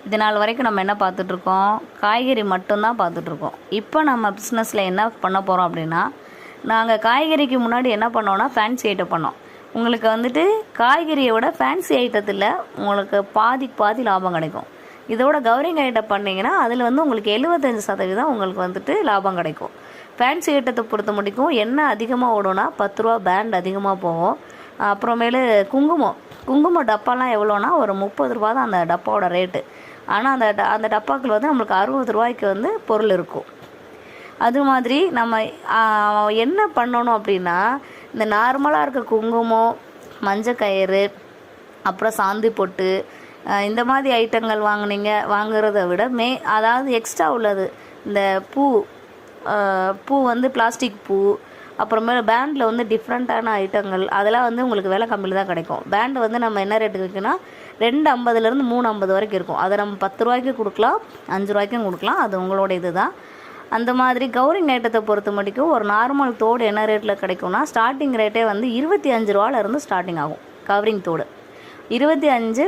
இது நாள் வரைக்கும் நம்ம என்ன பார்த்துட்ருக்கோம், காய்கறி மட்டும்தான் பார்த்துட்ருக்கோம். இப்போ நம்ம பிஸ்னஸில் என்ன பண்ண போகிறோம் அப்படின்னா, நாங்கள் காய்கறிக்கு முன்னாடி என்ன பண்ணோன்னா ஃபேன்சி ஐட்டம் பண்ணோம். உங்களுக்கு வந்துட்டு காய்கறியை விட ஃபேன்சி ஐட்டத்தில் உங்களுக்கு பாதி லாபம் கிடைக்கும். இதோட கவரிங் ஐட்டம் பண்ணிங்கன்னா அதில் வந்து உங்களுக்கு 75% உங்களுக்கு வந்துட்டு லாபம் கிடைக்கும். ஃபேன்சி ஐட்டத்தை பொறுத்த முடிக்கும் என்ன அதிகமாக ஓடும்னா 10 ரூபா பேண்ட் அதிகமாக போகும். அப்புறமேலு குங்குமம் டப்பாலாம் எவ்வளோனா ஒரு 30 ரூபா தான் அந்த டப்பாவோட ரேட்டு. ஆனால் அந்த டப்பாக்கள் வந்து நம்மளுக்கு 60 ரூபாய்க்கு வந்து பொருள் இருக்கும். அது மாதிரி நம்ம என்ன பண்ணணும் அப்படின்னா, இந்த நார்மலாக இருக்க குங்குமம், மஞ்சள் கயிறு, அப்புறம் சாந்தி பொட்டு, இந்த மாதிரி ஐட்டங்கள் வாங்குறத விட அதாவது எக்ஸ்ட்ரா உள்ளது இந்த பூ வந்து பிளாஸ்டிக் பூ, அப்புறமேல பேண்டில் வந்து டிஃப்ரெண்ட்டான ஐட்டங்கள் அதெல்லாம் வந்து உங்களுக்கு விலை கம்மியில் தான் கிடைக்கும். பேண்டு வந்து நம்ம என்ன ரேட்டுக்கு விற்கணும்னா 250 350 வரைக்கும் இருக்கும். அதை நம்ம 10 ரூபாய்க்கு கொடுக்கலாம், 5 ரூபாய்க்கும் கொடுக்கலாம். அது உங்களோட இது தான். அந்த மாதிரி கவரிங் ஐட்டத்தை பொறுத்த மட்டும் ஒரு நார்மல் தோடு என்ன ரேட்டில் கிடைக்கும்னா, ஸ்டார்டிங் ரேட்டே வந்து 25 ரூபாலேருந்து ஸ்டார்டிங் ஆகும். கவரிங் தோடு 25,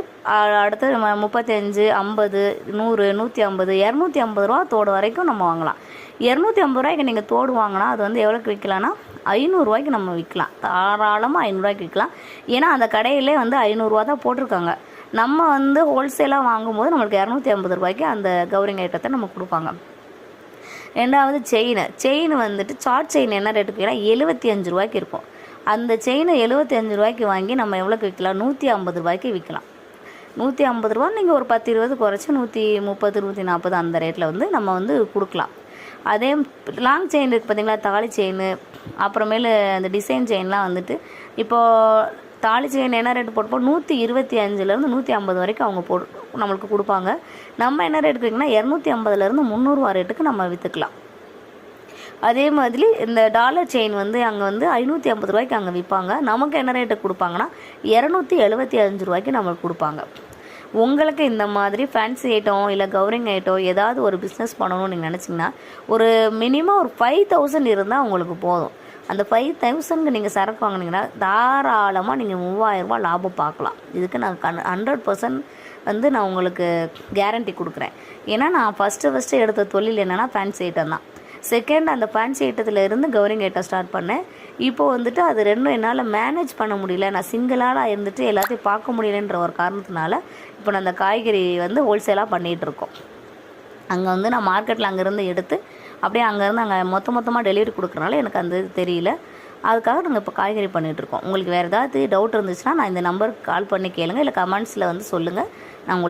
அடுத்து 35, 50, 100, 150, 250 ரூபா தோடு வரைக்கும் நம்ம வாங்கலாம். 250 ரூபாய்க்கு நீங்கள் தோடு வாங்கினா அது வந்து எவ்வளோக்கு விற்கலான்னா 500 ரூபாய்க்கு நம்ம விற்கலாம். தாராளமாக 500 ரூபாய்க்கு விற்கலாம். ஏன்னா அந்த கடையிலே வந்து 500 ரூபா தான் போட்டிருக்காங்க. நம்ம வந்து ஹோல்சேலாக வாங்கும்போது நம்மளுக்கு 250 ரூபாய்க்கு அந்த கவரிங் ஐட்டத்தை நம்ம கொடுப்பாங்க. ரெண்டாவது செயின் வந்துட்டு சார்ட் செயின் என்ன ரேட்டுக்கு விற்கலாம், 75 ரூபாய்க்கு இருக்கும். அந்த செயினை 75 ரூபாய்க்கு வாங்கி நம்ம எவ்வளோக்கு விற்கலாம், 150 ரூபாய்க்கு விற்கலாம். 150 ரூபா நீங்கள் ஒரு 10-20 குறைச்சி 130 140 அந்த ரேட்டில் வந்து நம்ம வந்து கொடுக்கலாம். அதே லாங் செயின் இருக்குது பார்த்தீங்களா, தாலி செயின், அப்புறமேலு அந்த டிசைன் செயின்லாம் வந்துட்டு இப்போது தாலி செயின் என்ன ரேட்டு போட்டுப்போம், 125லேருந்து 150 வரைக்கும் அவங்க நம்மளுக்கு கொடுப்பாங்க. நம்ம என்ன ரேட்டுக்கு விற்கணும்னா 250லேருந்து 300 ரூபா ரேட்டுக்கு நம்ம விற்றுக்கலாம். அதே மாதிரி இந்த டாலர் செயின் வந்து அங்கே வந்து 550 ரூபாய்க்கு அங்கே விற்பாங்க. நமக்கு என்ன ரேட்டுக்கு கொடுப்பாங்கன்னா 275 ரூபாய்க்கு நம்மளுக்கு கொடுப்பாங்க. உங்களுக்கு இந்த மாதிரி ஃபேன்சி ஐட்டம் இல்லை கவரிங் ஐட்டம் ஏதாவது ஒரு பிஸ்னஸ் பண்ணணும்னு நீங்கள் நினச்சிங்கன்னா ஒரு மினிமம் ஒரு 5000 இருந்தால் உங்களுக்கு போதும். அந்த 5000க்கு நீங்கள் சரக்கு வாங்கினீங்கன்னா தாராளமாக நீங்கள் 3000 ரூபா லாபம் பார்க்கலாம். இதுக்கு நான் 100% வந்து நான் உங்களுக்கு கேரண்டி கொடுக்குறேன். ஏன்னா நான் ஃபஸ்ட்டு எடுத்த தொழில் என்னென்னா ஃபேன்சி ஐட்டம் தான். செகண்ட் அந்த ஃபேன்சி ஐட்டத்தில் இருந்து கவரிங் ஐட்டம் ஸ்டார்ட் பண்ணேன். இப்போது வந்துட்டு அது ரெண்டும் என்னால் மேனேஜ் பண்ண முடியல. நான் சிங்கிளாக இருந்துட்டு எல்லாத்தையும் பார்க்க முடியலன்ற ஒரு காரணத்தினால இப்போ நான் அந்த காய்கறி வந்து ஹோல்சேலாக பண்ணிகிட்ருக்கோம். அங்கே வந்து நான் மார்க்கெட்டில் அங்கேருந்து எடுத்து அப்படியே அங்கேருந்து அங்கே மொத்தமாக டெலிவரி கொடுக்குறனால எனக்கு அந்த இது தெரியல. அதுக்காக நாங்கள் இப்போ காய்கறி பண்ணிகிட்ருக்கோம். உங்களுக்கு வேறு ஏதாவது டவுட் இருந்துச்சுன்னா நான் இந்த நம்பருக்கு கால் பண்ணி கேளுங்க, இல்லை கமெண்ட்ஸில் வந்து சொல்லுங்கள். நான்